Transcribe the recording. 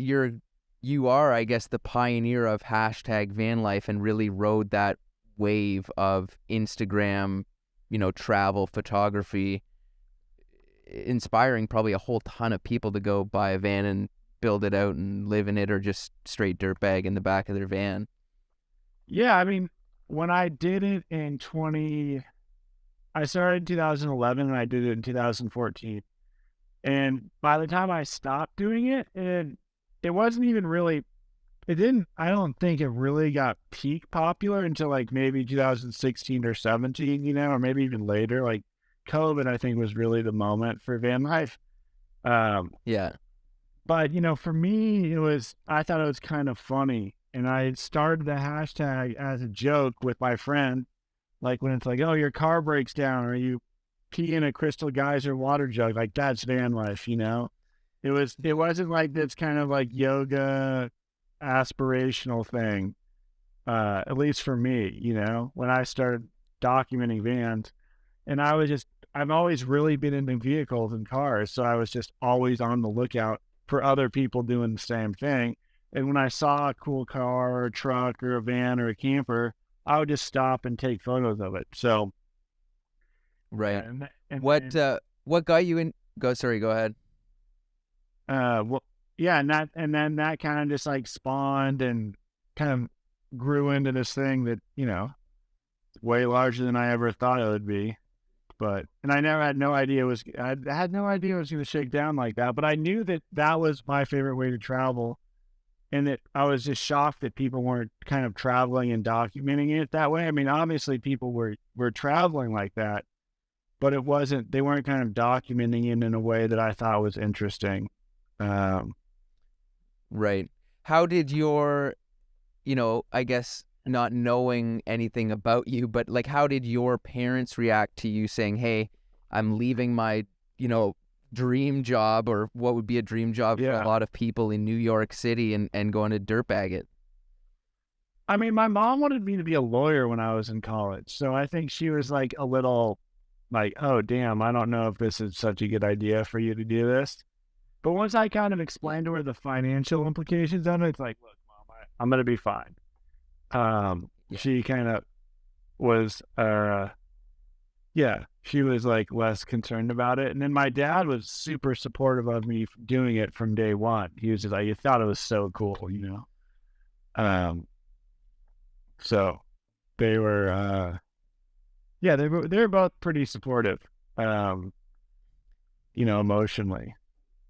you are, I guess, the pioneer of hashtag van life and really rode that wave of Instagram, travel photography, inspiring probably a whole ton of people to go buy a van and build it out and live in it, or just straight dirtbag in the back of their van. Yeah, I mean, when I did it I started in 2011 and I did it in 2014. And by the time I stopped doing it, it wasn't even really, I don't think it really got peak popular until like maybe 2016 or 17, or maybe even later. Like COVID, I think, was really the moment for van life. Um, Yeah. but, for me, I thought it was kind of funny. And I started the hashtag as a joke with my friend. Like when it's like, oh, your car breaks down or you pee in a Crystal Geyser water jug, like that's van life. It wasn't like this kind of like yoga aspirational thing. At least for me, when I started documenting vans, and I've always really been into vehicles and cars. So I was just always on the lookout for other people doing the same thing. And when I saw a cool car or a truck or a van or a camper, I would just stop and take photos of it. So, Right. and What got you in? Sorry, go ahead. well, yeah, and then that kind of just like spawned and kind of grew into this thing that, way larger than I ever thought it would be. And I never had no idea I had no idea it was going to shake down like that, but I knew that that was my favorite way to travel. And that I was just shocked that people weren't kind of traveling and documenting it that way. I mean, obviously people were traveling like that, but they weren't kind of documenting it in a way that I thought was interesting. Um, Right. How did your, I guess not knowing anything about you, but like, how did your parents react to you saying, "Hey, I'm leaving my, dream job," or what would be a dream job for a yeah. lot of people in New York City, and going to dirtbag it? I mean, my mom wanted me to be a lawyer when I was in college. So I think she was like a little like, oh, damn, I don't know if this is such a good idea for you to do this. But once I kind of Yeah. explained to her the financial implications of it, it's like, look, mom, I'm going to be fine. Yeah. She kind of was, yeah, she was like less concerned about it. And then my dad was super supportive of me doing it from day one. He was just like, he thought it was so cool. Um, so they were, yeah, they were both pretty supportive, emotionally.